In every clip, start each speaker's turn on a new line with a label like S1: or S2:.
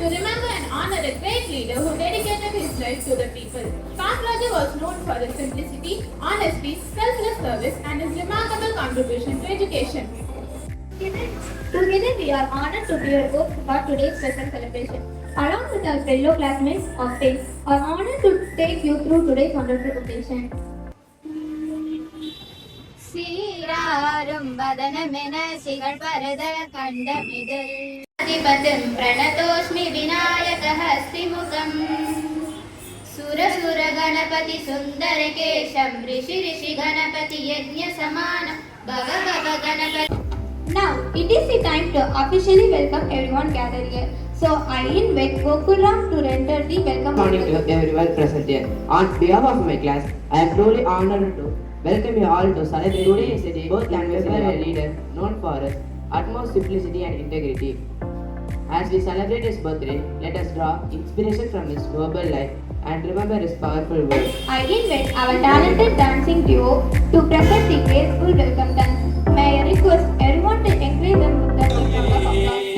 S1: to remember and honor a great leader who dedicated his life to the people. Kamarajar was known for his simplicity, honesty, selfless service, and his remarkable contribution to education.
S2: Together we are honored to be your host for today's special celebration. Along with our fellow classmates of 10th, are honored to take you through today's wonderful occasion.
S3: சீராரும் வதனமென சிகழ் பரத கண்டமிதல் அதிபதம் பிரணதோஸ்மி விநாயக ஹஸ்திமுகம் சுரசுர கணபதி சுந்தர கேஷம் ரிஷி ரிஷி கணபதி யஜ்ஞ சமானம் பவ பவ Ganapathi.
S2: Now it is the time to officially welcome everyone gathered here. So I invite Gokulam to enter the welcome.
S4: Good morning to everyone present here. On behalf of my class, I am truly honored to welcome you all to celebrate. Today is a day both languages were a leader known for his utmost simplicity and integrity. As we celebrate his birthday, let us draw inspiration from his noble life and remember his powerful words.
S2: I invite our talented dancing duo to present the graceful welcome dance. May I request everyone to encourage them with the round of applause.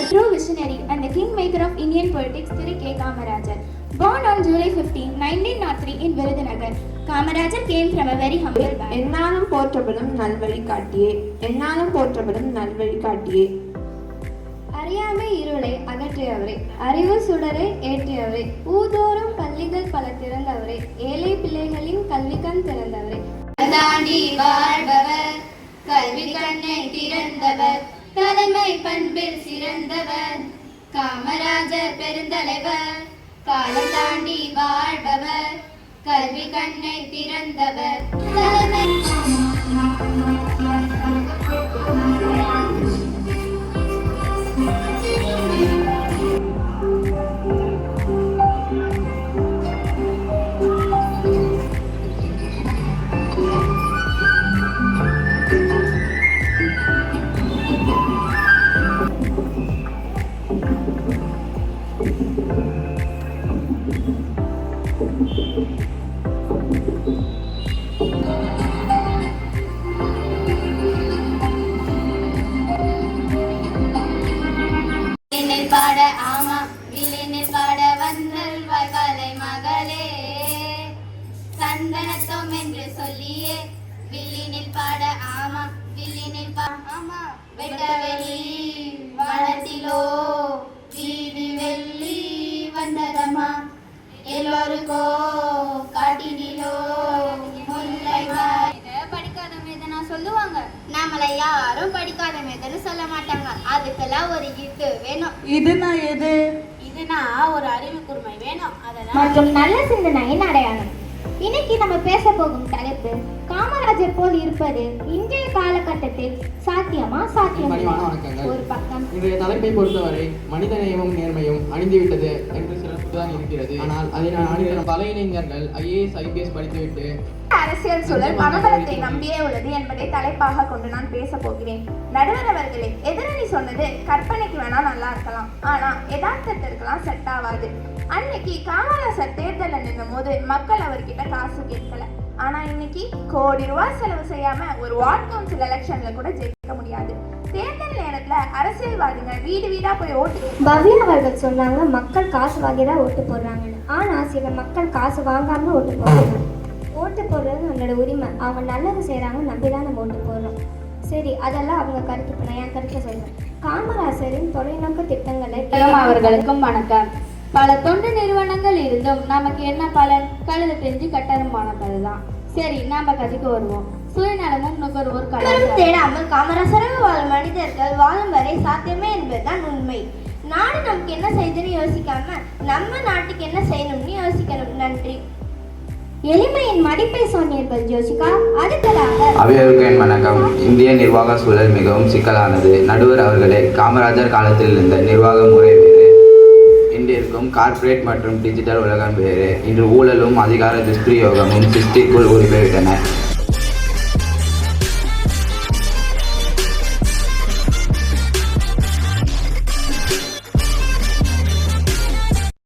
S2: A true visionary and the kingmaker of Indian politics, Sri K. Kamarajar. Born on July 15, 1903 in Virudhunagar, Kamarajar came from a very humble background.
S5: என்னாலும் போற்றப்படும் நல்வழி காட்டியே என்னாலும் போற்றப்படும் நல்வழி காட்டியே.
S2: அறியாமை இருளை அகற்றியவரே, அறிவு சுடரை ஏற்றியவரே, ஊதோறும் பள்ளிகள் பல திறந்தவரே, ஏழை பிள்ளைகளின் கல்விக்கண் திறந்தவரே,
S3: தாண்டி வாழ்பவர் கல்வி கண்ணை திறந்தவர் தலைமை பண்பில் சிறந்தவர் காமராஜர் பெருந்தலைவர். காலம் தாண்டி வாழ்பவர் கல்வி கண்ணை திறந்தவர் தலைமை. பாட ஆமா வில்லினில் பாட வந்தல் கலை மகளே சந்தனத்தோம் என்று சொல்லியே வில்லினில் பாட ஆமா வில்லினில் ஆமா வெட்டவெளி வனத்திலோ வீதி வெள்ளி வந்ததம்மா எல்லோருக்கோ காட்டினிலோ முல்லை. படிக்காத மேதனா சொல்லுவாங்க, நம்மள யாரும் படிக்காத மேதன்னு சொல்ல மாட்டாங்க. அதுக்கெல்லாம் ஒரு இது வேணும். இதுனா ஒரு அறிவு கூர்மை வேணும். அதெல்லாம்
S2: மற்றும் நல்ல சிந்தனையின் அடையாளம். இன்னைக்கு நம்ம பேச போகும் தலைப்பு காமராஜர் போல் இருப்பது இன்றைய காலகட்டத்தில் சாத்தியமா ஒரு பக்கம்.
S4: இன்றைய தலைப்பை பொறுத்தவரை மனித நேயமும் நேர்மையும் அணிந்துவிட்டது என்று சிறப்புதான் இருக்கிறது. ஆனால் அதை நான் அணிந்த பல இளைஞர்கள் IAS IPS படித்துவிட்டு
S5: அரசியல் சூழல் பணபலத்தை நம்பியே உள்ளது என்பதை தலைப்பாக கொண்டு நான் பேச போகிறேன். நடுவர் அவர்களே, எதிரணி சொன்னது கற்பனைக்கு வேணா நல்லா இருக்கலாம், ஆனா யதார்த்தத்திற்கெல்லாம் செட் ஆகாது. அன்னைக்கு காமராஜர் தேர்தலில் நின்னும் போது மக்கள் அவர்கிட்ட காசு கேட்கல. ஆனா இன்னைக்கு கோடி ரூபாய் செலவு செய்யாம ஒரு வார்டு கவுன்சில் எலெக்ஷன்ல கூட ஜெயிக்க முடியாது. தேர்தல் நேரத்துல அரசியல்வாதிகள் வீடு வீடா போய் ஓட்டு.
S2: பவ்யா அவர்கள் சொன்னாங்க, மக்கள் காசு வாங்கி தான் ஓட்டு போடுறாங்கன்னு. ஆனா சில மக்கள் காசு வாங்காம ஓட்டு போடுறாங்க. ஓட்டு போடுறது நம்மளோட உரிமை. அவங்க நல்லது செய்கிறாங்க நம்பிதான் நம்ம ஓட்டு போடுறோம். சரி, அதெல்லாம் அவங்க கருத்து. இப்போ நான் என் கருத்தை சொல்றேன். காமராஜரின் தொலைநோக்கு திட்டங்களை
S3: அவர்களுக்கும் வணக்கம். பல தொண்டு நிறுவனங்கள் இருந்தும் நமக்கு என்ன பலன்? கழுத தெரிஞ்சு கட்டணமானது தான். சரி, நாம கதைக்கு வருவோம். சுயநலமும் நுகர்வோர் கடன்
S2: தேடாமல் காமராஜராக வாழும் மனிதர்கள் வாழும் வரை சாத்தியமே என்பதுதான் உண்மை. நாடு நமக்கு என்ன செய்யுதுன்னு யோசிக்காம நம்ம நாட்டுக்கு என்ன செய்யணும்னு யோசிக்கணும். நன்றி. எளிமையின் மதிப்பை சொன்னீர்கள் ஜோசிகா. அடுத்ததாக
S6: அவையோருக்கு என் வணக்கம். இந்திய நிர்வாக சூழல் மிகவும் சிக்கலானது. நடுவர் அவர்களே, காமராஜர் காலத்தில் இருந்த நிர்வாக முறை வேறு, இன்றிருக்கும் கார்ப்பரேட் மற்றும் டிஜிட்டல் உலகம் வேறு. இன்று ஊழலும் அதிகார துஷ்பிரயோகமும் சிஸ்டிக்குள் உரிமைவிட்டன.